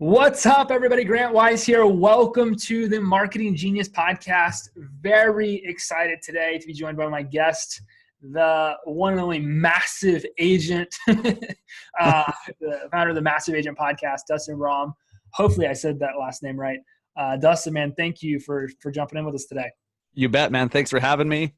What's up, everybody? Grant Wise here. Welcome to the Marketing Genius Podcast. Very excited today to be joined by my guest, the one and only Massive Agent, the founder of the Massive Agent Podcast, Dustin Brohm. Hopefully I said that last name right. Dustin, man, thank you for jumping in with us today. You bet, man. Thanks for having me.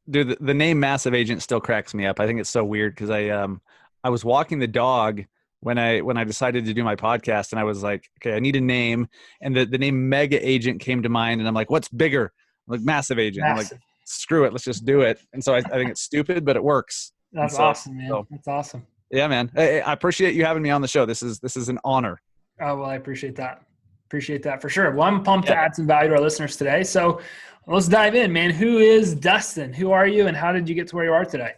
Dude, the name Massive Agent still cracks me up. I think it's so weird because I was walking the dog when I decided to do my podcast, and I was like, okay, I need a name, and the name Mega Agent came to mind, and I'm like, what's bigger? I'm like, Massive Agent. I'm like, screw it, let's just do it. And so I think it's stupid, but it works. That's awesome, man. That's awesome. Yeah, man. I appreciate you having me on the show. This is an honor. Oh, well, I appreciate that. Appreciate that for sure. Well, I'm pumped to add some value to our listeners today. So let's dive in, man. Who is Dustin? Who are you, and how did you get to where you are today?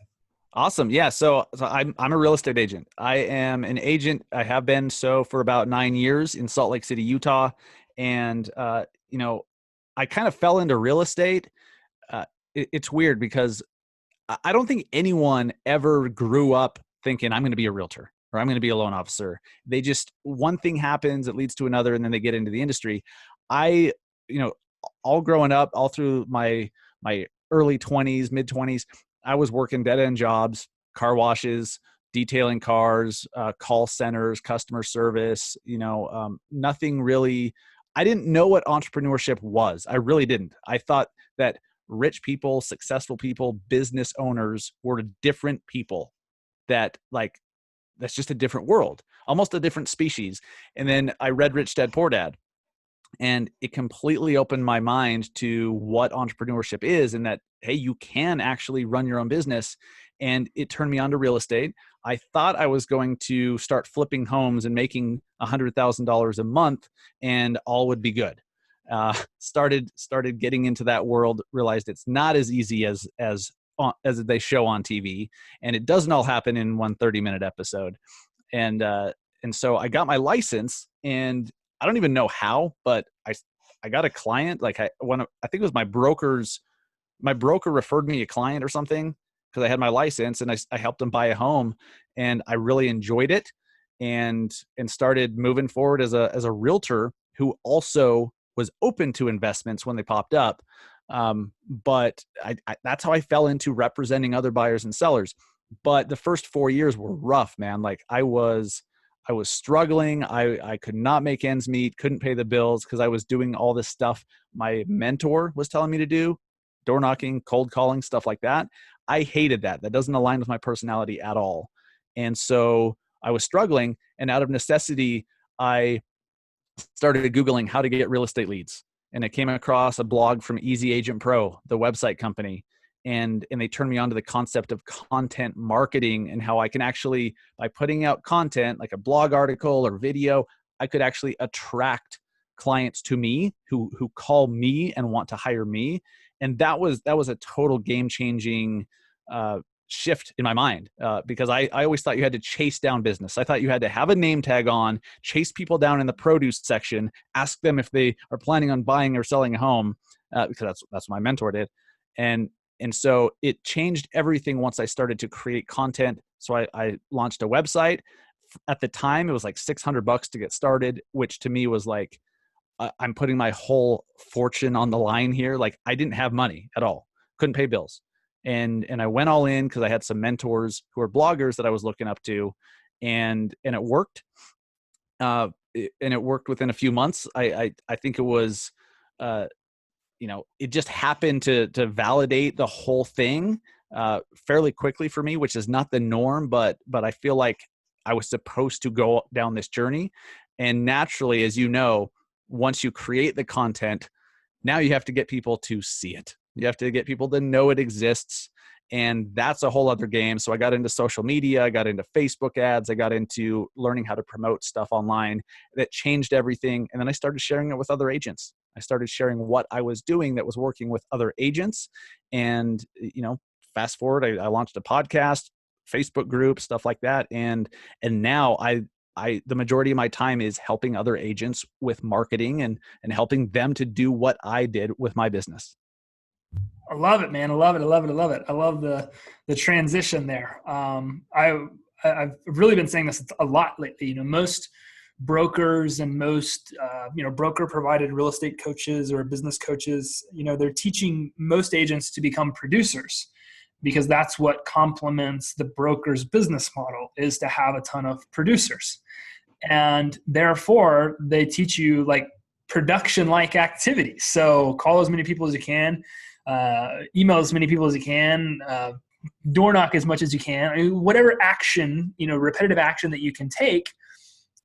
Awesome. Yeah. So I'm a real estate agent. I am an agent. I have been so for about 9 years in Salt Lake City, Utah. And, I kind of fell into real estate. It's weird because I don't think anyone ever grew up thinking I'm going to be a realtor or I'm going to be a loan officer. They just, one thing happens, it leads to another, and then they get into the industry. All growing up, all through my early 20s, mid 20s, I was working dead-end jobs, car washes, detailing cars, call centers, customer service, nothing really. I didn't know what entrepreneurship was. I really didn't. I thought that rich people, successful people, business owners were different people that's just a different world, almost a different species. And then I read Rich Dad, Poor Dad. And it completely opened my mind to what entrepreneurship is, and that, hey, you can actually run your own business. And it turned me on to real estate. I thought I was going to start flipping homes and making $100,000 a month, and all would be good. Started getting into that world, realized it's not as easy as they show on TV, and it doesn't all happen in one 30-minute episode. And so I got my license, and I don't even know how, but I got a client. I think it was my broker referred me a client or something because I had my license, and I helped him buy a home, and I really enjoyed it and started moving forward as a realtor who also was open to investments when they popped up. But that's how I fell into representing other buyers and sellers. But the first 4 years were rough, man. I was struggling. I could not make ends meet, couldn't pay the bills because I was doing all this stuff my mentor was telling me to do, door knocking, cold calling, stuff like that. I hated that. That doesn't align with my personality at all. And so I was struggling, and out of necessity, I started Googling how to get real estate leads. And I came across a blog from Easy Agent Pro, the website company. And they turned me on to the concept of content marketing and how I can actually, by putting out content like a blog article or video, I could actually attract clients to me who call me and want to hire me. And that was a total game-changing shift in my mind because I always thought you had to chase down business. I thought you had to have a name tag on, chase people down in the produce section, ask them if they are planning on buying or selling a home because that's what my mentor did. And so it changed everything once I started to create content. So I launched a website. At the time, it was like $600 to get started, which to me was like, I'm putting my whole fortune on the line here. I didn't have money at all. Couldn't pay bills. And I went all in because I had some mentors who are bloggers that I was looking up to, and it worked. And it worked within a few months. I think it was, it just happened to validate the whole thing fairly quickly for me, which is not the norm, but I feel like I was supposed to go down this journey. And naturally, as you know, once you create the content, now you have to get people to see it. You have to get people to know it exists. And that's a whole other game. So I got into social media, I got into Facebook ads, I got into learning how to promote stuff online. That changed everything. And then I started sharing it with other agents. I started sharing what I was doing that was working with other agents. And, fast forward, I launched a podcast, Facebook group, stuff like that. And now the majority of my time is helping other agents with marketing and helping them to do what I did with my business. I love it, man. I love it. I love the transition there. I've really been saying this a lot lately. Most brokers and most broker provided real estate coaches or business coaches, they're teaching most agents to become producers, because that's what complements the broker's business model, is to have a ton of producers. And therefore they teach you like production like activities. So call as many people as you can, email as many people as you can, door knock as much as you can. I mean, whatever action, repetitive action that you can take,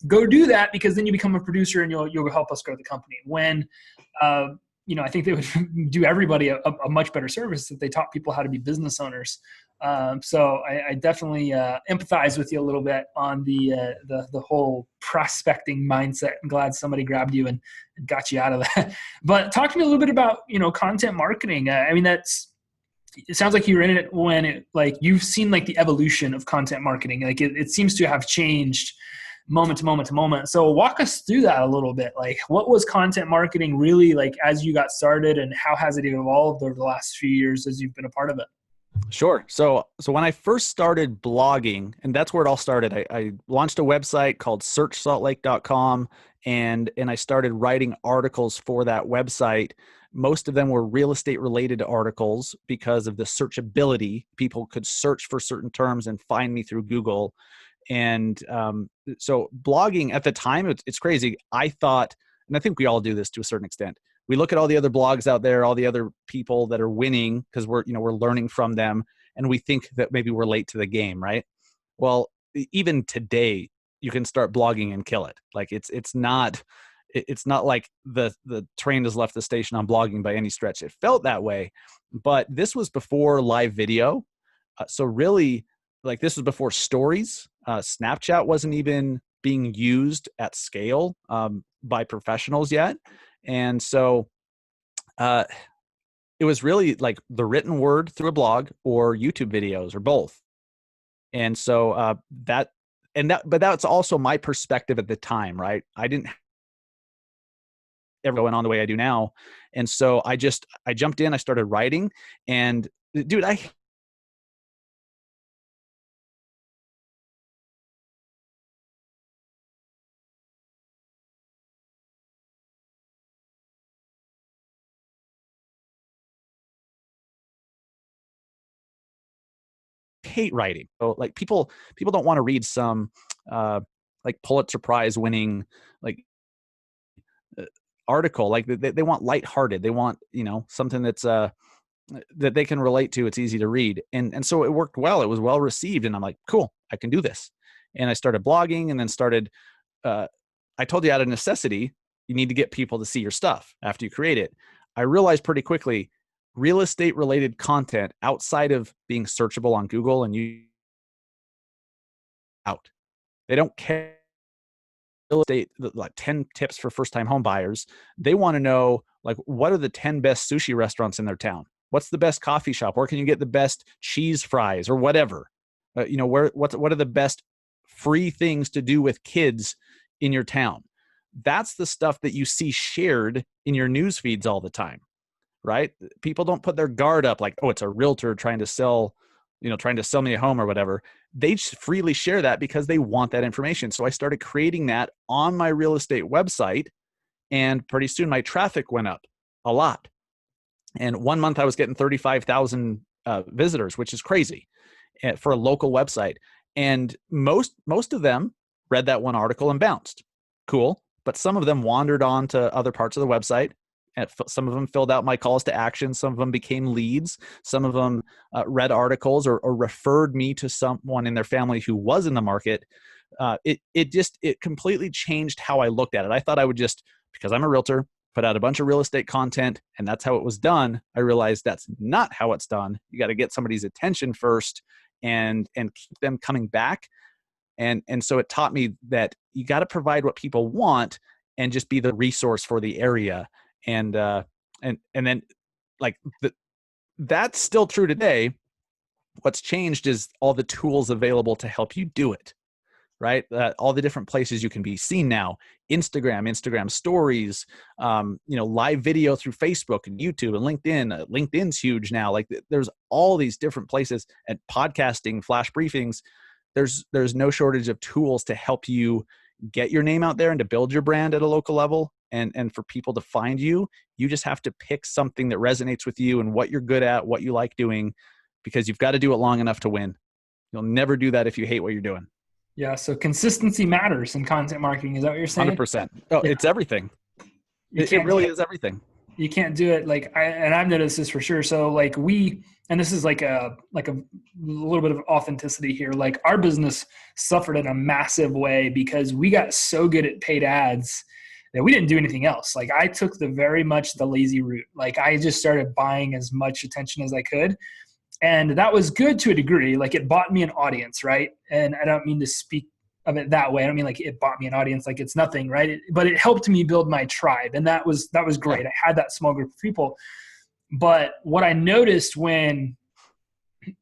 go do that, because then you become a producer and you'll help us grow the company. When, I think they would do everybody a much better service if they taught people how to be business owners. So I definitely empathize with you a little bit on the whole prospecting mindset. I'm glad somebody grabbed you and got you out of that. But talk to me a little bit about, content marketing. It sounds like you were in it when you've seen like the evolution of content marketing. Like it seems to have changed moment to moment to moment. So walk us through that a little bit. Like, what was content marketing really like as you got started, and how has it evolved over the last few years as you've been a part of it? Sure. So when I first started blogging, and that's where it all started, I launched a website called searchsaltlake.com, and I started writing articles for that website. Most of them were real estate related articles because of the searchability. People could search for certain terms and find me through Google. And so blogging at the time, it's crazy. I thought, and I think we all do this to a certain extent, we look at all the other blogs out there, all the other people that are winning, because we're learning from them, and we think that maybe we're late to the game, right? Well, even today, you can start blogging and kill it. Like it's not like the train has left the station on blogging by any stretch. It felt that way, but this was before live video. So really, like, this was before stories. Snapchat wasn't even being used at scale by professionals yet. And so it was really like the written word through a blog or YouTube videos or both. And so but that's also my perspective at the time, right? I didn't ever going on the way I do now. And so I jumped in, I started writing, and dude, I hate writing. So like people don't want to read some like Pulitzer Prize winning like article. Like they want lighthearted. They want, something that's that they can relate to. It's easy to read. And so it worked well. It was well received. And I'm like, cool, I can do this. And I started blogging, and then started I told you, out of necessity, you need to get people to see your stuff after you create it. I realized pretty quickly, real estate related content outside of being searchable on Google and you out. They don't care. Real estate, like 10 tips for first time home buyers. They want to know, like, what are the 10 best sushi restaurants in their town? What's the best coffee shop? Where can you get the best cheese fries or whatever? What are the best free things to do with kids in your town? That's the stuff that you see shared in your news feeds all the time, right? People don't put their guard up like, oh, it's a realtor trying to sell me a home or whatever. They just freely share that because they want that information. So I started creating that on my real estate website, and pretty soon my traffic went up a lot. And 1 month I was getting 35,000 visitors, which is crazy for a local website. And most of them read that one article and bounced. Cool. But some of them wandered on to other parts of the website. And some of them filled out my calls to action. Some of them became leads. Some of them read articles or referred me to someone in their family who was in the market. It completely changed how I looked at it. I thought I would just, because I'm a realtor, put out a bunch of real estate content, and that's how it was done. I realized that's not how it's done. You got to get somebody's attention first and keep them coming back. And so it taught me that you got to provide what people want and just be the resource for the area. And then like that's still true today. What's changed is all the tools available to help you do it, right? All the different places you can be seen now: Instagram stories, live video through Facebook and YouTube and LinkedIn. LinkedIn's huge now. Like there's all these different places, and podcasting, flash briefings. There's no shortage of tools to help you get your name out there and to build your brand at a local level and for people to find you, you just have to pick something that resonates with you and what you're good at, what you like doing, because you've got to do it long enough to win. You'll never do that if you hate what you're doing. Yeah. So consistency matters in content marketing. Is that what you're saying? 100%. Oh, Yeah. it's everything. It really is everything. You can't do it and I've noticed this for sure. So and this is like a little bit of authenticity here. Like our business suffered in a massive way because we got so good at paid ads that we didn't do anything else. Like I took very much the lazy route. Like I just started buying as much attention as I could. And that was good to a degree. Like it bought me an audience, right? And I don't mean to speak of it that way. I don't mean like it bought me an audience, like it's nothing, right? But it helped me build my tribe. And that was great. I had that small group of people. But what I noticed when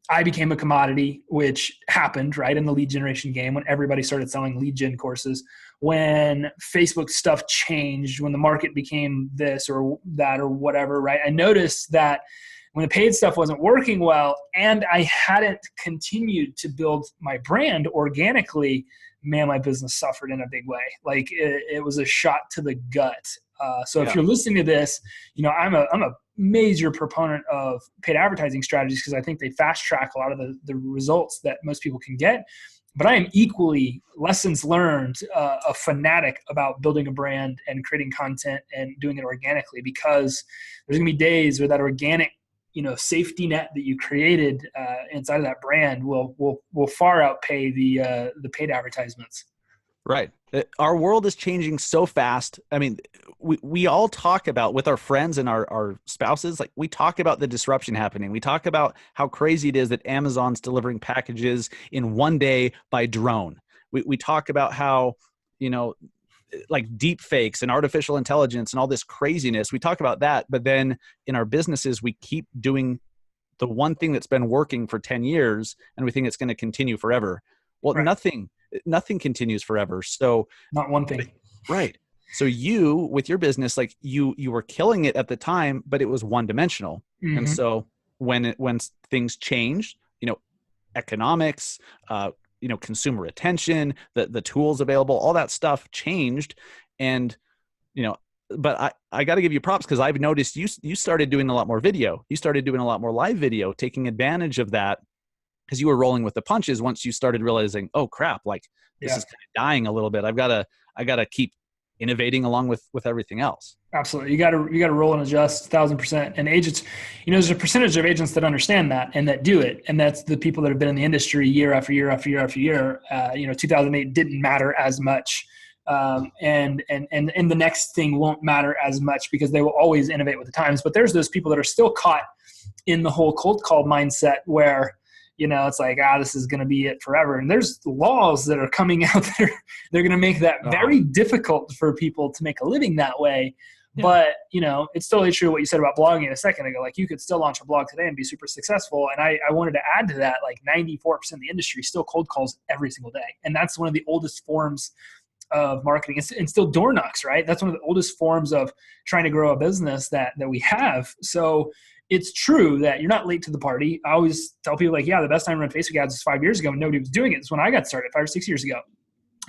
I became a commodity, which happened, right, in the lead generation game, when everybody started selling lead gen courses, when Facebook stuff changed, when the market became this or that or whatever, right? I noticed that when the paid stuff wasn't working well and I hadn't continued to build my brand organically, man, my business suffered in a big way. Like it was a shot to the gut. So if you're listening to this, I'm a major proponent of paid advertising strategies because I think they fast track a lot of the results that most people can get. But I am equally, lessons learned, a fanatic about building a brand and creating content and doing it organically, because there's gonna be days where that organic safety net that you created inside of that brand will far outpay the paid advertisements. Right. Our world is changing so fast. I mean, we all talk about, with our friends and our spouses, like we talk about the disruption happening. We talk about how crazy it is that Amazon's delivering packages in one day by drone. We talk about how, like deep fakes and artificial intelligence and all this craziness. We talk about that, but then in our businesses, we keep doing the one thing that's been working for 10 years and we think it's going to continue forever. Well, right. Nothing continues forever. So not one thing. Right. So you, with your business, like you were killing it at the time, but it was one dimensional. Mm-hmm. And so when things changed, economics, consumer attention, the tools available, all that stuff changed. And, but I got to give you props because I've noticed you started doing a lot more video. You started doing a lot more live video, taking advantage of that because you were rolling with the punches once you started realizing, oh crap, like this is kind of dying a little bit. I gotta keep innovating along with everything else. Absolutely. You gotta roll and adjust 1,000%. And agents, there's a percentage of agents that understand that and that do it. And that's the people that have been in the industry year after year after year after year. 2008 didn't matter as much. And the next thing won't matter as much because they will always innovate with the times. But there's those people that are still caught in the whole cold call mindset where, it's like, this is going to be it forever. And there's laws that are coming out there. They're going to make that very difficult for people to make a living that way. Yeah. But, it's totally true what you said about blogging a second ago. Like you could still launch a blog today and be super successful. And I wanted to add to that, like 94% of the industry still cold calls every single day. And that's one of the oldest forms of marketing, and still door knocks, right? That's one of the oldest forms of trying to grow a business that we have. So it's true that you're not late to the party. I always tell people the best time to run Facebook ads was 5 years ago when nobody was doing it. It's when I got started 5 or 6 years ago,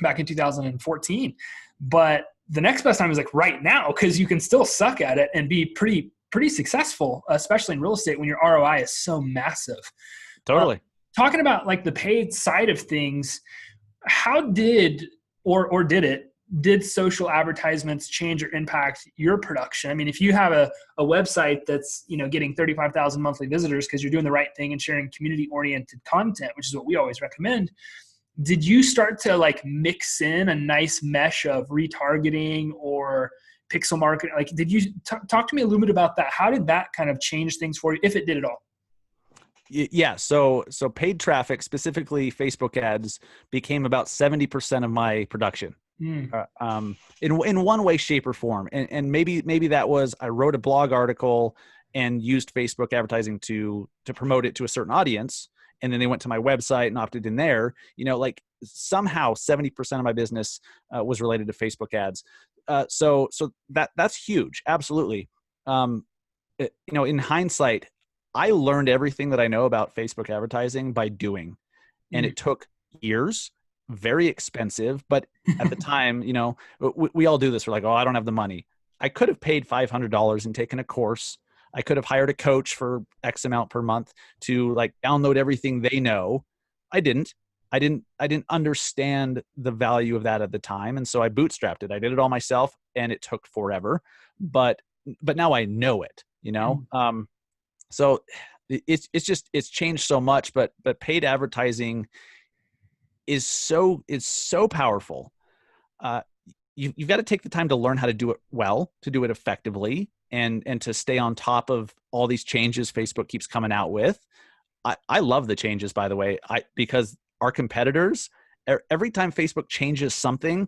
back in 2014. But the next best time is right now, because you can still suck at it and be pretty successful, especially in real estate when your ROI is so massive. Totally. Talking about the paid side of things, how did did social advertisements change or impact your production? I mean, if you have a website that's, getting 35,000 monthly visitors because you're doing the right thing and sharing community-oriented content, which is what we always recommend, did you start to mix in a nice mesh of retargeting or pixel marketing? Did you talk to me a little bit about that? How did that kind of change things for you, if it did at all? Yeah. So paid traffic, specifically Facebook ads, became about 70% of my production. In one way, shape, or form. And maybe that was, I wrote a blog article and used Facebook advertising to promote it to a certain audience. And then they went to my website and opted in there, somehow 70% of my business was related to Facebook ads. So that's huge. Absolutely. In hindsight, I learned everything that I know about Facebook advertising by doing, and it took years. very expensive, but at the time, we all do this. We're like, oh, I don't have the money. I could have paid $500 and taken a course. I could have hired a coach for X amount per month to like download everything they know. I didn't. I didn't understand the value of that at the time. And so I bootstrapped it. I did it all myself and it took forever, but now I know it, so it's changed so much, but paid advertising is so powerful. You've got to take the time to learn how to do it well, to do it effectively, and to stay on top of all these changes Facebook keeps coming out with. I love the changes, by the way, because our competitors, every time Facebook changes something,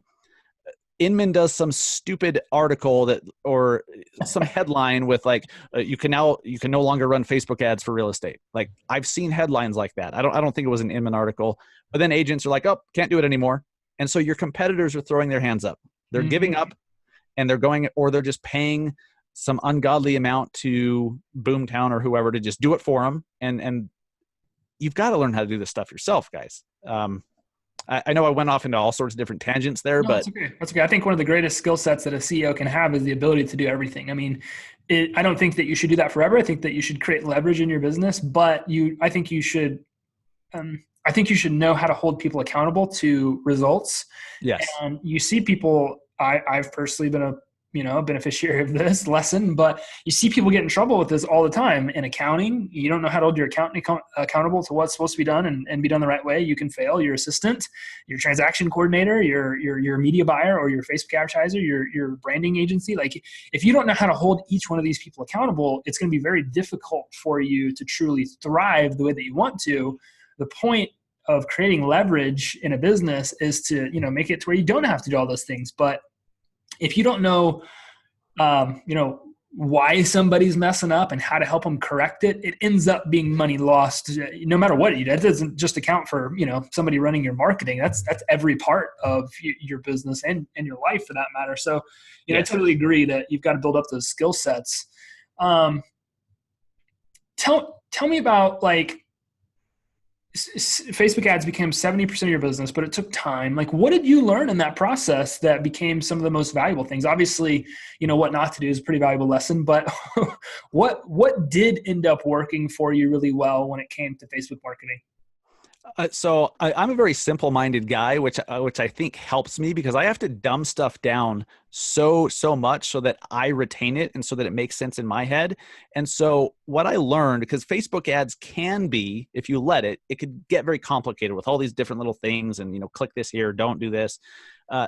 Inman does some stupid article or some headline with like, you can no longer run Facebook ads for real estate. Like I've seen headlines like that. I don't think it was an Inman article, but then agents are like, oh, can't do it anymore. And so your competitors are throwing their hands up. They're giving up and they're going, or they're just paying some ungodly amount to Boomtown or whoever to just do it for them. And you've got to learn how to do this stuff yourself, guys. I know I went off into all sorts of different tangents there, but that's okay. I think one of the greatest skill sets that a CEO can have is the ability to do everything. I mean, I don't think that you should do that forever. I think that you should create leverage in your business, but I think you should know how to hold people accountable to results. Yes. And you see people, I've personally been a beneficiary of this lesson, but you see people get in trouble with this all the time in accounting. You don't know how to hold your accountant accountable to what's supposed to be done and be done the right way. You can fail. Your assistant, your transaction coordinator, your media buyer, or your Facebook advertiser, your branding agency. Like if you don't know how to hold each one of these people accountable, it's going to be very difficult for you to truly thrive the way that you want to. The point of creating leverage in a business is to, make it to where you don't have to do all those things. But if you don't know, why somebody's messing up and how to help them correct it, it ends up being money lost no matter what you do. That doesn't just account for, somebody running your marketing. That's every part of your business and your life for that matter. So, yes. I totally agree that you've got to build up those skill sets. Tell me about like, Facebook ads became 70% of your business, but it took time. Like, what did you learn in that process that became some of the most valuable things? Obviously, what not to do is a pretty valuable lesson, but what did end up working for you really well when it came to Facebook marketing? So I'm a very simple-minded guy, which I think helps me because I have to dumb stuff down so much so that I retain it and so that it makes sense in my head. And so what I learned, because Facebook ads can be, if you let it could get very complicated with all these different little things and, click this here, don't do this.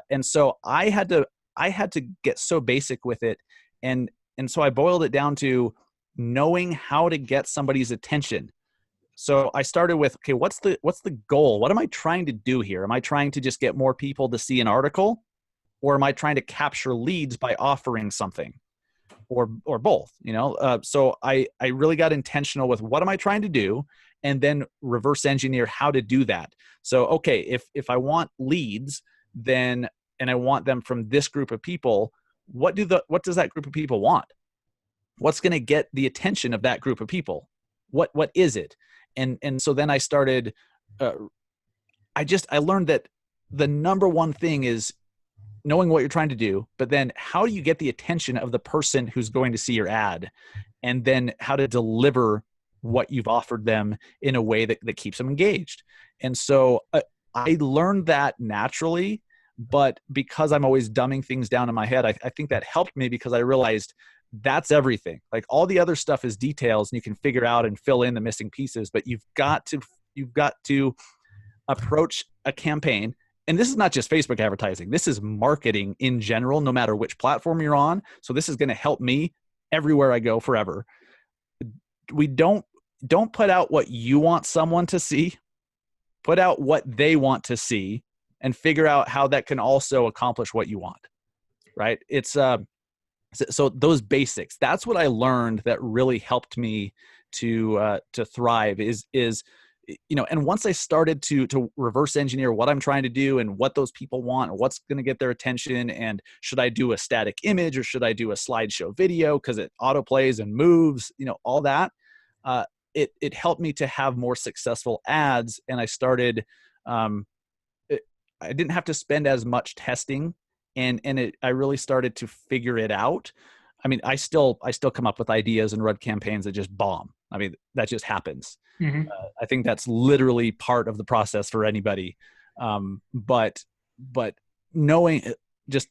And so I had to get so basic with it. And so I boiled it down to knowing how to get somebody's attention. So I started with, okay, what's the goal? What am I trying to do here? Am I trying to just get more people to see an article, or am I trying to capture leads by offering something, or both? So I really got intentional with what am I trying to do, and then reverse engineer how to do that. So okay, if I want leads, then and I want them from this group of people, what does that group of people want? What's going to get the attention of that group of people? What is it? And so then I started, I learned that the number one thing is knowing what you're trying to do, but then how do you get the attention of the person who's going to see your ad, and then how to deliver what you've offered them in a way that keeps them engaged. And so I learned that naturally, but because I'm always dumbing things down in my head, I think that helped me because I realized that's everything. Like all the other stuff is details and you can figure out and fill in the missing pieces, but you've got to approach a campaign. And this is not just Facebook advertising. This is marketing in general, no matter which platform you're on. So this is going to help me everywhere I go forever. We don't put out what you want someone to see, put out what they want to see, and figure out how that can also accomplish what you want. Right. It's, so those basics, that's what I learned that really helped me to thrive is, and once I started to reverse engineer what I'm trying to do and what those people want and what's going to get their attention, and should I do a static image or should I do a slideshow video because it autoplays and moves, all that, it helped me to have more successful ads. And I started, I didn't have to spend as much testing, and I really started to figure it out. I mean, I still come up with ideas and run campaigns that just bomb. I mean, that just happens. Mm-hmm. I think that's literally part of the process for anybody. But knowing, just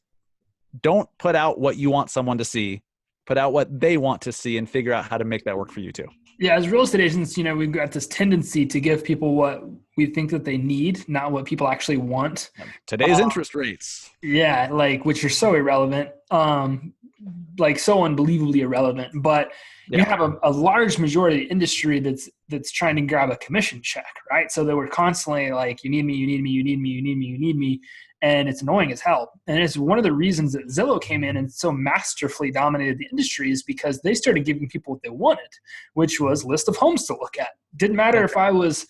don't put out what you want someone to see, put out what they want to see, and figure out how to make that work for you too. Yeah, as real estate agents, we've got this tendency to give people what we think that they need, not what people actually want. Today's interest rates. Yeah, which are so irrelevant, so unbelievably irrelevant. But you have a large majority of the industry that's trying to grab a commission check, right? So that we're constantly like, you need me, you need me, you need me, you need me, you need me. And it's annoying as hell. And it's one of the reasons that Zillow came in and so masterfully dominated the industry is because they started giving people what they wanted, which was list of homes to look at. Didn't matter if I was,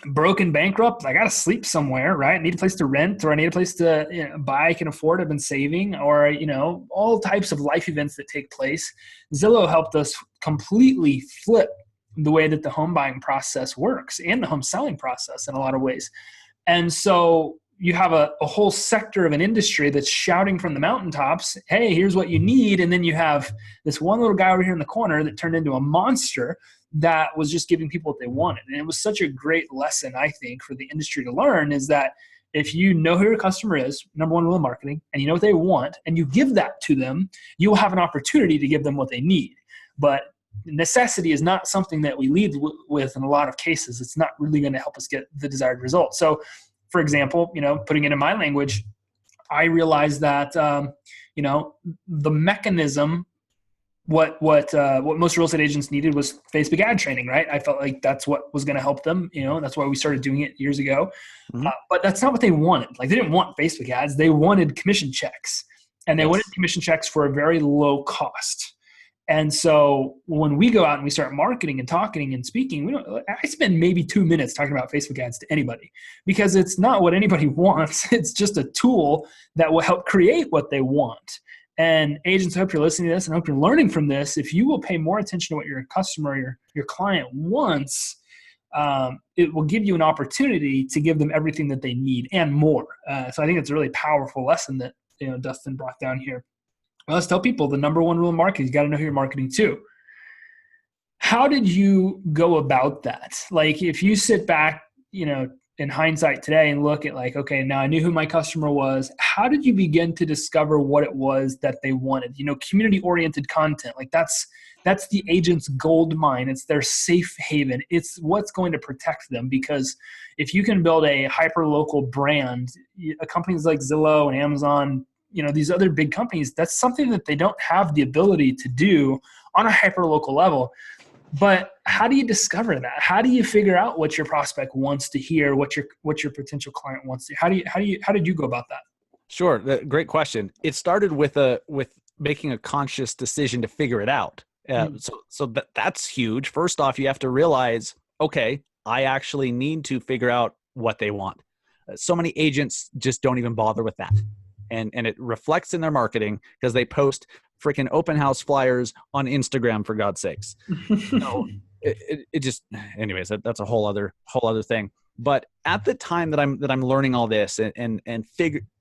broken, bankrupt, I got to sleep somewhere, right? I need a place to rent, or I need a place to buy I can afford, I've been saving, or, all types of life events that take place. Zillow helped us completely flip the way that the home buying process works and the home selling process in a lot of ways. And so you have a whole sector of an industry that's shouting from the mountaintops, hey, here's what you need. And then you have this one little guy over here in the corner that turned into a monster that was just giving people what they wanted. And it was such a great lesson, I think, for the industry to learn, is that if you know who your customer is, number one rule of marketing, and you know what they want, and you give that to them, you will have an opportunity to give them what they need. But necessity is not something that we lead with in a lot of cases. It's not really going to help us get the desired result. So, for example, putting it in my language, I realized that, the mechanism, what most real estate agents needed was Facebook ad training, right? I felt like that's what was going to help them. That's why we started doing it years ago. Mm-hmm. But that's not what they wanted. Like, they didn't want Facebook ads. They wanted commission checks, and they wanted commission checks for a very low cost. And so when we go out and we start marketing and talking and speaking, I spend maybe 2 minutes talking about Facebook ads to anybody, because it's not what anybody wants. It's just a tool that will help create what they want. And agents, I hope you're listening to this and I hope you're learning from this. If you will pay more attention to what your customer, your client wants, it will give you an opportunity to give them everything that they need and more. So I think it's a really powerful lesson that Dustin brought down here. Well, let's tell people the number one rule of marketing: you got to know who you're marketing to. How did you go about that? Like, if you sit back, in hindsight today and look at okay, now I knew who my customer was. How did you begin to discover what it was that they wanted? Community-oriented content, that's the agent's gold mine. It's their safe haven. It's what's going to protect them, because if you can build a hyper-local brand, companies like Zillow and Amazon, these other big companies, that's something that they don't have the ability to do on a hyper-local level. But how do you discover that? How do you figure out what your prospect wants to hear, what your potential client wants to hear? How did you go about that? Sure. Great question. It started with making a conscious decision to figure it out. So that's huge. First off, you have to realize, okay, I actually need to figure out what they want. So many agents just don't even bother with that. And it reflects in their marketing, because they post freaking open house flyers on Instagram, for God's sakes. It just, anyways, that's a whole other thing. But at the time that I'm learning all this and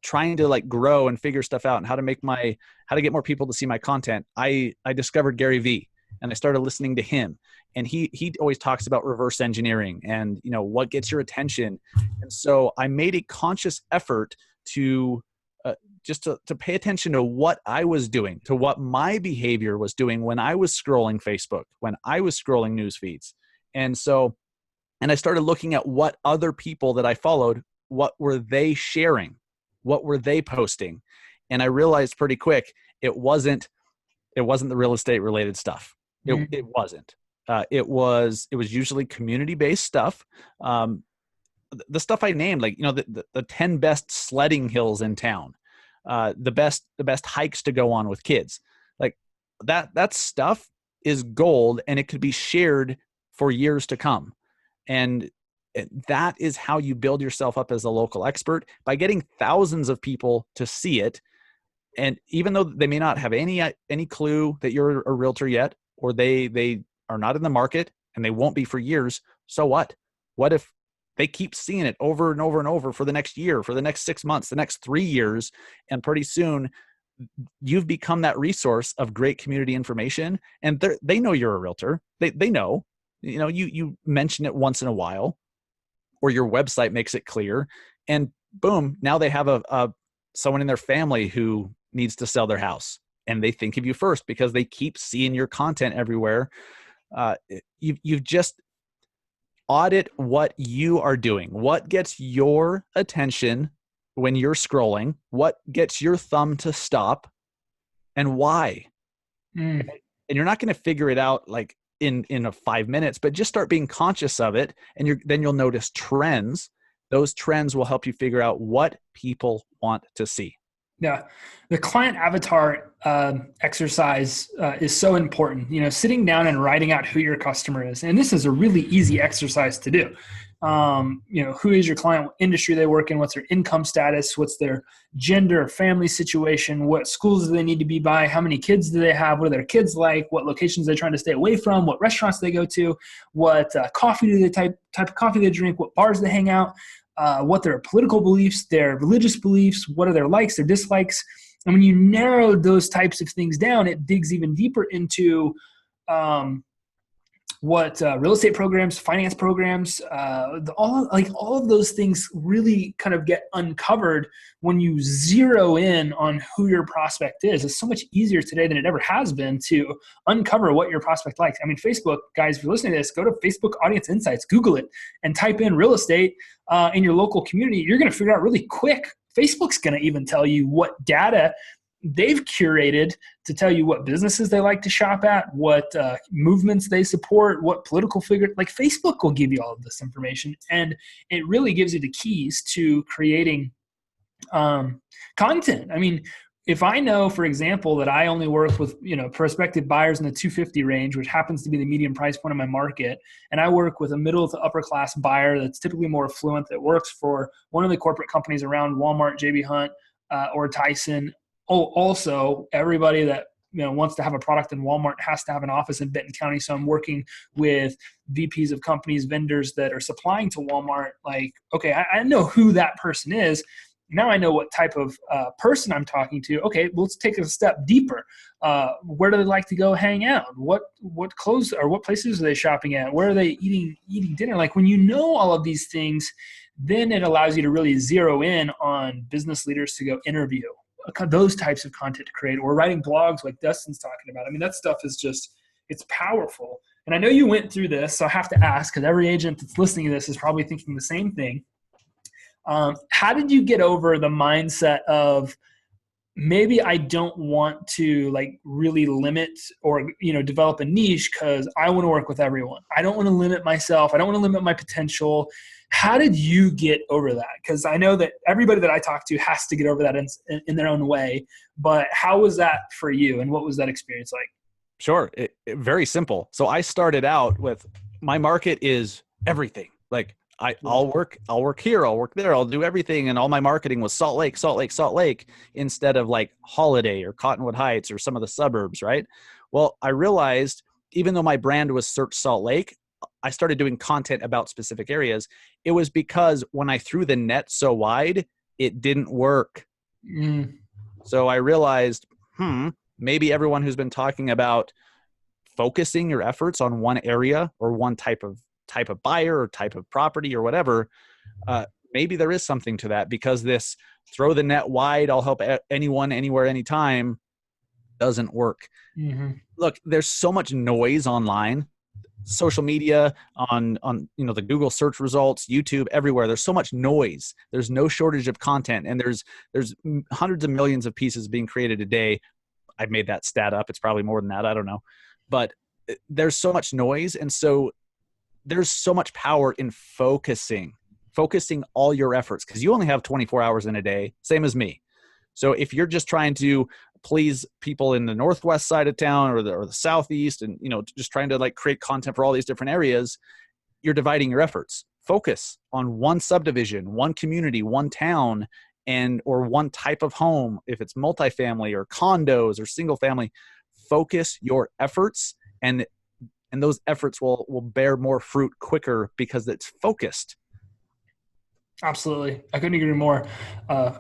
trying to grow and figure stuff out and how to get more people to see my content, I discovered Gary Vee, and I started listening to him. And he always talks about reverse engineering and what gets your attention. And so I made a conscious effort to just to pay attention to what I was doing, to what my behavior was doing when I was scrolling Facebook, when I was scrolling news feeds. And I started looking at what other people that I followed, what were they sharing? What were they posting? And I realized pretty quick, it wasn't the real estate related stuff. It wasn't. It was usually community-based stuff. The stuff I named, the 10 best sledding hills in town, the best hikes to go on with kids, that stuff is gold, and it could be shared for years to come. And that is how you build yourself up as a local expert, by getting thousands of people to see it. And even though they may not have any clue that you're a realtor yet, or they are not in the market and they won't be for years, so what? What if they keep seeing it over and over and over for the next year, for the next 6 months, the next 3 years. And pretty soon you've become that resource of great community information. And they know you're a realtor. They know, you mention it once in a while, or your website makes it clear, and boom, now they have someone in their family who needs to sell their house, and they think of you first because they keep seeing your content everywhere. You've just audit what you are doing. What gets your attention when you're scrolling? What gets your thumb to stop, and why? And you're not going to figure it out like in 5 minutes, but just start being conscious of it, and then you'll notice trends. Those trends will help you figure out what people want to see. Yeah. The client avatar exercise is so important. Sitting down and writing out who your customer is. And this is a really easy exercise to do. Who is your client, what industry they work in, what's their income status, what's their gender or family situation, what schools do they need to be by, how many kids do they have, what are their kids like, what locations they're trying to stay away from, what restaurants they go to, what coffee do they type of coffee they drink, what bars they hang out, what their political beliefs, their religious beliefs, what are their likes, their dislikes. And when you narrow those types of things down, it digs even deeper into what real estate programs, finance programs, all of those things really kind of get uncovered when you zero in on who your prospect is. It's so much easier today than it ever has been to uncover what your prospect likes. I mean, Facebook, guys, if you're listening to this, go to Facebook Audience Insights, Google it, and type in real estate in your local community. You're going to figure out really quick. Facebook's going to even tell you what data they've curated to tell you what businesses they like to shop at, what movements they support, what political figure. Like, Facebook will give you all of this information, and it really gives you the keys to creating content. I mean, if I know, for example, that I only work with prospective buyers in the 250 range, which happens to be the median price point of my market, and I work with a middle to upper class buyer that's typically more affluent, that works for one of the corporate companies around Walmart, JB Hunt, or Tyson. Also, everybody that wants to have a product in Walmart has to have an office in Benton County. So I'm working with VPs of companies, vendors that are supplying to Walmart. Like, okay, I know who that person is. Now I know what type of person I'm talking to. Okay, let's take it a step deeper. Where do they like to go hang out? What clothes or what places are they shopping at? Where are they eating dinner? Like, when you know all of these things, then it allows you to really zero in on business leaders to go interview. Those types of content to create, or writing blogs like Dustin's talking about. I mean, that stuff is just, it's powerful. And I know you went through this, so I have to ask, because every agent that's listening to this is probably thinking the same thing. How did you get over the mindset of, maybe I don't want to really limit or, develop a niche because I want to work with everyone. I don't want to limit myself. I don't want to limit my potential. How did you get over that? Because I know that everybody that I talk to has to get over that in their own way. But how was that for you, and what was that experience like? Sure. Very simple. So I started out with, my market is everything. Like, I'll work here, I'll work there, I'll do everything. And all my marketing was Salt Lake, instead of like Holiday or Cottonwood Heights or some of the suburbs, right? Well, I realized, even though my brand was Search Salt Lake, I started doing content about specific areas. It was because when I threw the net so wide, it didn't work. So I realized, maybe everyone who's been talking about focusing your efforts on one area or one type of buyer or type of property or whatever, maybe there is something to that, because this throw the net wide, I'll help anyone, anywhere, anytime, doesn't work. Look, there's so much noise online, social media, on the Google search results, YouTube, everywhere. There's so much noise. There's no shortage of content, and there's hundreds of millions of pieces being created a day. I've made that stat up. It's probably more than that. I don't know. But there's so much noise, and so there's so much power in focusing all your efforts, because you only have 24 hours in a day, same as me. So if you're just trying to please people in the northwest side of town or the southeast, and just trying to create content for all these different areas, you're dividing your efforts. Focus on one subdivision, one community, one town, or one type of home. If it's multifamily or condos or single family, focus your efforts, and those efforts will bear more fruit quicker because it's focused. Absolutely. I couldn't agree more.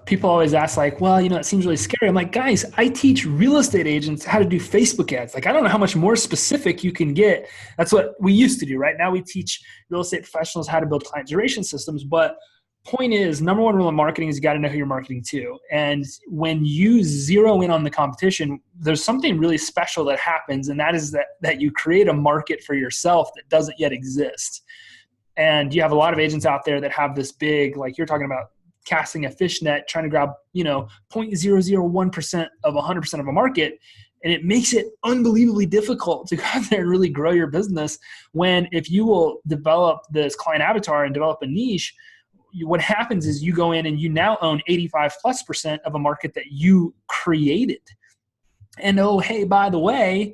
People always ask like, well, it seems really scary. I'm like, guys, I teach real estate agents how to do Facebook ads. Like, I don't know how much more specific you can get. That's what we used to do. Right now we teach real estate professionals how to build client duration systems. But point is, number one rule of marketing is you got to know who you're marketing to. And when you zero in on the competition, there's something really special that happens. And that is that you create a market for yourself that doesn't yet exist. And you have a lot of agents out there that have this big, like you're talking about, casting a fish net, trying to grab, 0.001% of 100% of a market. And it makes it unbelievably difficult to go out there and really grow your business. When if you will develop this client avatar and develop a niche, what happens is you go in and you now own 85+% of a market that you created. And oh, hey, by the way,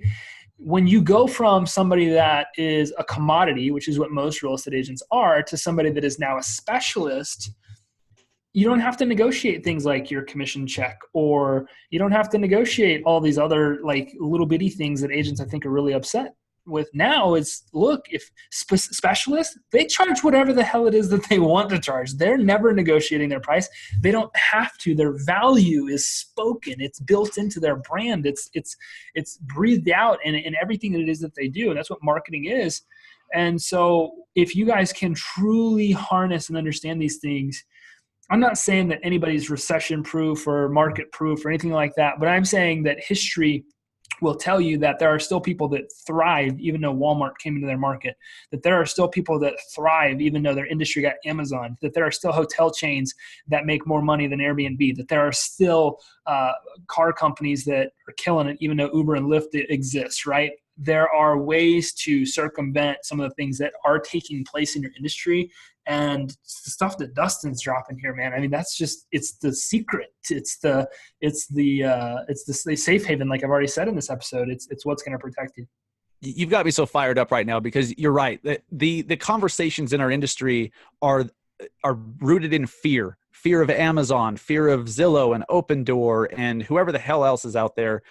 when you go from somebody that is a commodity, which is what most real estate agents are, to somebody that is now a specialist, you don't have to negotiate things like your commission check, or you don't have to negotiate all these other like little bitty things that agents I think are really upset with now. Is look, if specialists, they charge whatever the hell it is that they want to charge. They're never negotiating their price. They don't have to. Their value is spoken. It's built into their brand. It's breathed out in everything that it is that they do. And that's what marketing is. And so if you guys can truly harness and understand these things, I'm not saying that anybody's recession proof or market proof or anything like that, but I'm saying that history will tell you that there are still people that thrive even though Walmart came into their market, that there are still people that thrive even though their industry got Amazon, that there are still hotel chains that make more money than Airbnb, that there are still car companies that are killing it even though Uber and Lyft exist, right? There are ways to circumvent some of the things that are taking place in your industry. And the stuff that Dustin's dropping here, man, I mean, that's just, it's the secret. It's the safe haven. Like I've already said in this episode, it's what's going to protect you. You've got me so fired up right now because you're right. The conversations in our industry are rooted in fear of Amazon, fear of Zillow and Open Door and whoever the hell else is out there.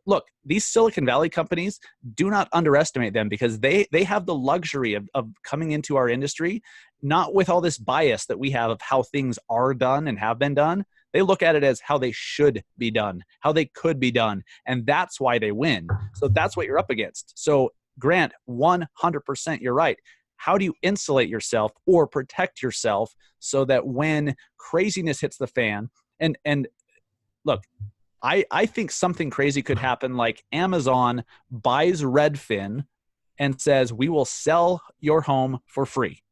Look, these Silicon Valley companies, do not underestimate them, because they have the luxury of coming into our industry, not with all this bias that we have of how things are done and have been done. They look at it as how they should be done, how they could be done. And that's why they win. So that's what you're up against. So Grant, 100% you're right. How do you insulate yourself or protect yourself so that when craziness hits the fan, and look, I think something crazy could happen, like Amazon buys Redfin and says, we will sell your home for free.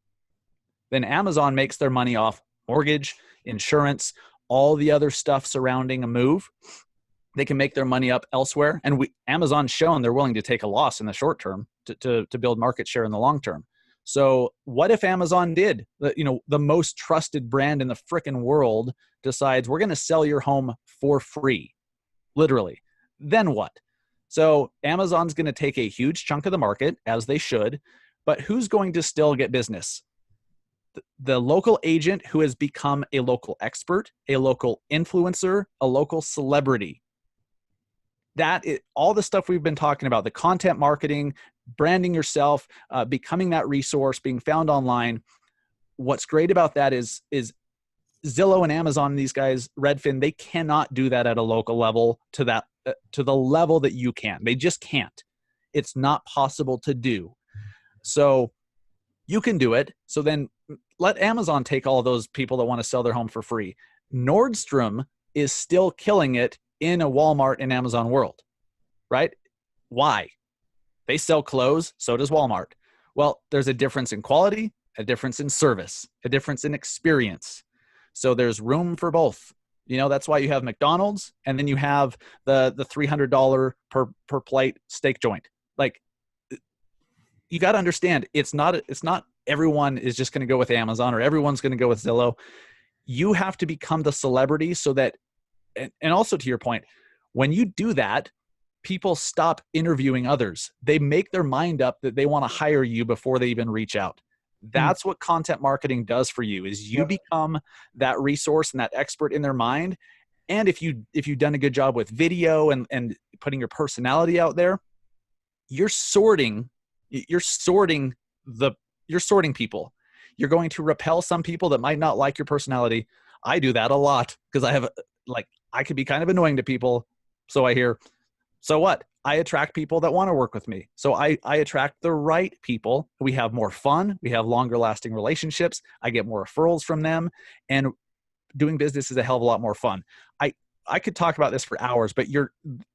Then Amazon makes their money off mortgage, insurance, all the other stuff surrounding a move. They can make their money up elsewhere. And Amazon's shown they're willing to take a loss in the short term to build market share in the long term. So what if Amazon did, the most trusted brand in the frickin' world, decides we're going to sell your home for free, literally? Then what? So Amazon's going to take a huge chunk of the market, as they should, but who's going to still get business? The local agent who has become a local expert, a local influencer, a local celebrity. All the stuff we've been talking about, the content marketing, branding yourself, becoming that resource, being found online. What's great about that is Zillow and Amazon, these guys, Redfin, they cannot do that at a local level to the level that you can. They just can't. It's not possible to do. So you can do it. So then let Amazon take all those people that want to sell their home for free. Nordstrom is still killing it in a Walmart and Amazon world, right? Why? They sell clothes, so does Walmart. Well, there's a difference in quality, a difference in service, a difference in experience. So there's room for both. That's why you have McDonald's, and then you have the $300 per plate steak joint. Like, you got to understand, it's not everyone is just going to go with Amazon or everyone's going to go with Zillow. You have to become the celebrity so that, and also to your point, when you do that, people stop interviewing others. They make their mind up that they want to hire you before they even reach out. That's what content marketing does for you, is you become that resource and that expert in their mind. And if you've done a good job with video and putting your personality out there, you're sorting people. You're going to repel some people that might not like your personality. I do that a lot because I could be kind of annoying to people. So I hear, so what? I attract people that want to work with me. So I attract the right people. We have more fun. We have longer lasting relationships. I get more referrals from them. And doing business is a hell of a lot more fun. I could talk about this for hours, but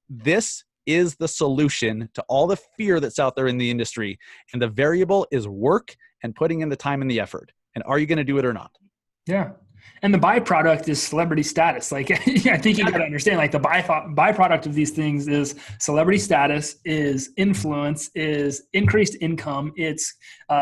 this is the solution to all the fear that's out there in the industry. And the variable is work and putting in the time and the effort. And are you going to do it or not? Yeah. And the byproduct is celebrity status. Like, I think you got to understand, like, the byproduct of these things is celebrity status, is influence, is increased income. It's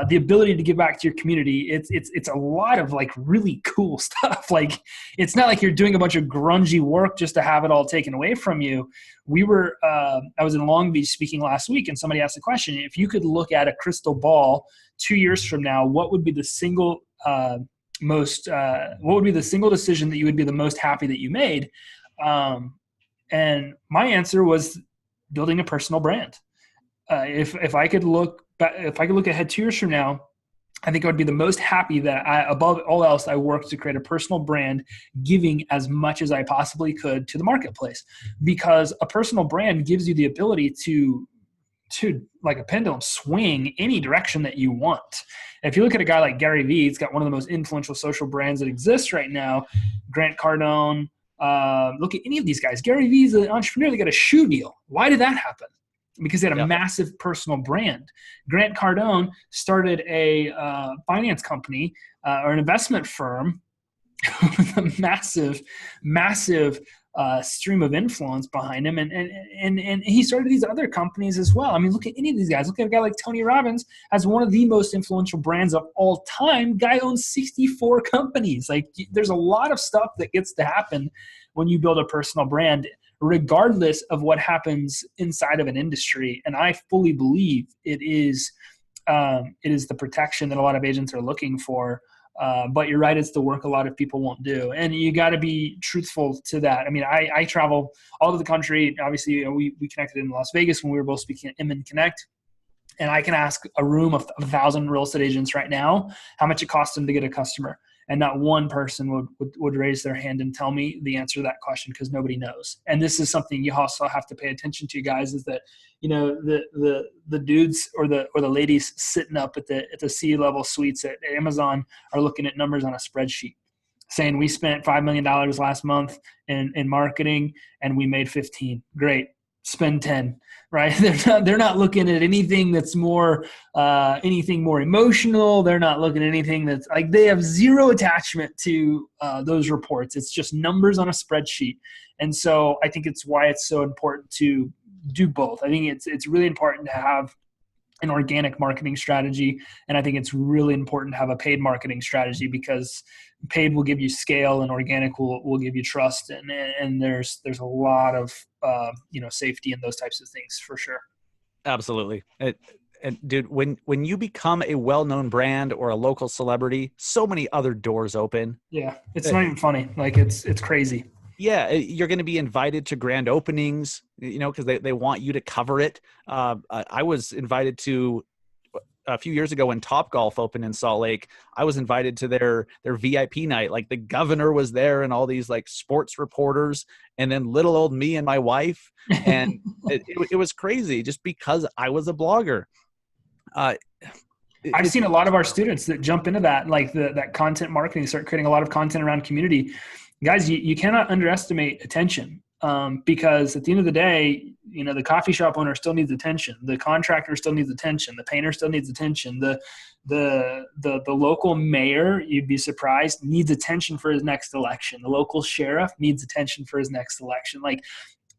the ability to give back to your community. It's a lot of like really cool stuff. Like, it's not like you're doing a bunch of grungy work just to have it all taken away from you. I was in Long Beach speaking last week, and somebody asked the question, if you could look at a crystal ball 2 years from now, what would be the single what would be the single decision that you would be the most happy that you made? And my answer was building a personal brand. If I could look ahead 2 years from now, I think I would be the most happy that above all else, I worked to create a personal brand, giving as much as I possibly could to the marketplace, because a personal brand gives you the ability to like a pendulum swing any direction that you want. If you look at a guy like Gary Vee, he's got one of the most influential social brands that exists right now. Grant Cardone, look at any of these guys. Gary Vee's an entrepreneur that got a shoe deal. Why did that happen? Because they had a massive personal brand. Grant Cardone started a finance company or an investment firm with a massive stream of influence behind him, and he started these other companies as well. I mean, look at any of these guys. Look at a guy like Tony Robbins, has one of the most influential brands of all time. Guy owns 64 companies. Like, there's a lot of stuff that gets to happen when you build a personal brand, regardless of what happens inside of an industry. And I fully believe it is the protection that a lot of agents are looking for. But you're right, it's the work a lot of people won't do. And you got to be truthful to that. I mean, I travel all over the country. Obviously, we connected in Las Vegas when we were both speaking at Inman Connect. And I can ask a room of 1,000 real estate agents right now how much it costs them to get a customer. And not one person would raise their hand and tell me the answer to that question, because nobody knows. And this is something you also have to pay attention to, guys, is that, you know, the dudes or the ladies sitting up at the C-level suites at Amazon are looking at numbers on a spreadsheet saying we spent $5 million last month in marketing and we made 15. Great. Spend 10, right? They're not looking at anything that's more emotional. They're not looking at anything that's like, they have zero attachment to those reports. It's just numbers on a spreadsheet. And so I think it's why it's so important to do both. I think it's really important to have an organic marketing strategy. And I think it's really important to have a paid marketing strategy, because paid will give you scale and organic will give you trust. And there's a lot of, safety in those types of things for sure. Absolutely. And dude, when you become a well-known brand or a local celebrity, so many other doors open. Yeah. It's not even funny. Like, it's crazy. Yeah, you're going to be invited to grand openings, because they want you to cover it. I was invited to, a few years ago when Topgolf opened in Salt Lake, I was invited to their VIP night. Like, the governor was there and all these like sports reporters, and then little old me and my wife. And it was crazy just because I was a blogger. I've seen a lot of our students that jump into that, like that content marketing, start creating a lot of content around community. Guys, you cannot underestimate attention, because at the end of the day, the coffee shop owner still needs attention. The contractor still needs attention. The painter still needs attention. The local mayor, you'd be surprised, needs attention for his next election. The local sheriff needs attention for his next election. Like,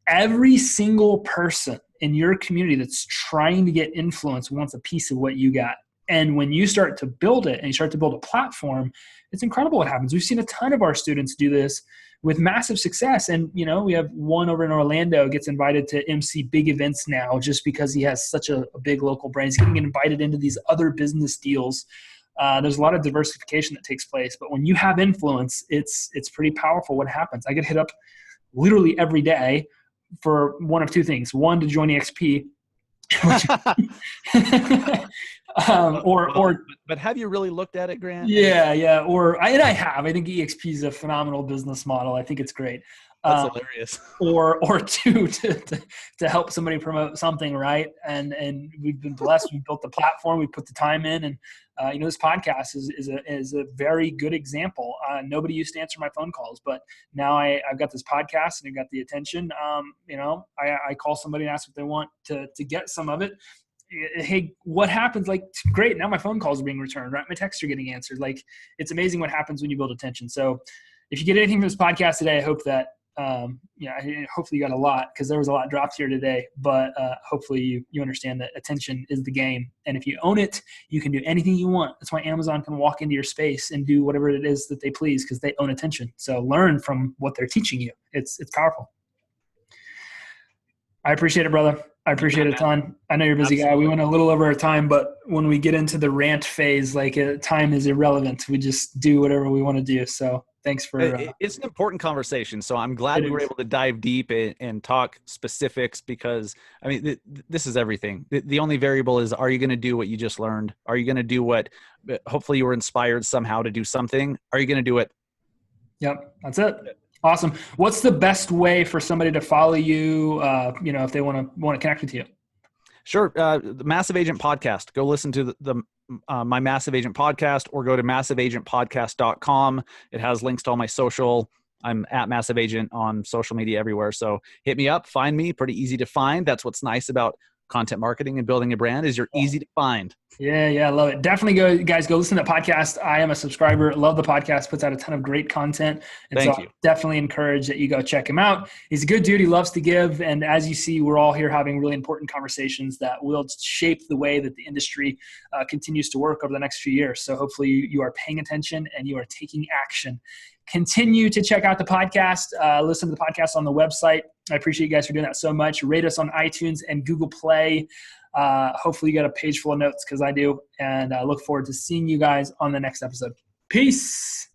every single person in your community that's trying to get influence wants a piece of what you got. And when you start to build it and you start to build a platform, it's incredible what happens. We've seen a ton of our students do this with massive success. And, we have one over in Orlando gets invited to MC big events now just because he has such a big local brand. He's getting invited into these other business deals. There's a lot of diversification that takes place. But when you have influence, it's pretty powerful what happens. I get hit up literally every day for one of two things. One, to join EXP. But have you really looked at it, Grant? Yeah. And I have. I think EXP is a phenomenal business model. I think it's great. That's hilarious. or two to help somebody promote something, right? And we've been blessed. We built the platform. We put the time in, and this podcast is a very good example. Nobody used to answer my phone calls, but now I've got this podcast and I've got the attention. I call somebody and ask if they want to get some of it. Hey, what happens? Like, great. Now my phone calls are being returned, right? My texts are getting answered. Like, it's amazing what happens when you build attention. So if you get anything from this podcast today, I hope that, hopefully you got a lot, because there was a lot dropped here today, but hopefully you understand that attention is the game. And if you own it, you can do anything you want. That's why Amazon can walk into your space and do whatever it is that they please, because they own attention. So learn from what they're teaching you. It's powerful. I appreciate it, brother. I appreciate it a ton. I know you're a busy guy. We went a little over our time, but when we get into the rant phase, time is irrelevant. We just do whatever we want to do. So thanks for it's an important conversation. So I'm glad we were able to dive deep and talk specifics, because I mean, this is everything. The only variable is, are you going to do what you just learned? Are you going to do what, hopefully you were inspired somehow to do something? Are you going to do it? Yep. That's it. Awesome. What's the best way for somebody to follow you, if they want to connect with you? Sure. The Massive Agent Podcast. Go listen to my Massive Agent Podcast, or go to massiveagentpodcast.com. It has links to all my social. I'm at Massive Agent on social media everywhere. So hit me up, find me. Pretty easy to find. That's what's nice about content marketing and building a brand, is you're easy to find. Yeah, I love it. Definitely go listen to the podcast. I am a subscriber. Love the podcast. Puts out a ton of great content. And Thank you. Definitely encourage that you go check him out. He's a good dude. He loves to give. And as you see, we're all here having really important conversations that will shape the way that the industry continues to work over the next few years. So hopefully you are paying attention and you are taking action. Continue to check out the podcast. Listen to the podcast on the website. I appreciate you guys for doing that so much. Rate us on iTunes and Google Play. Hopefully you got a page full of notes, because I do. And I look forward to seeing you guys on the next episode. Peace.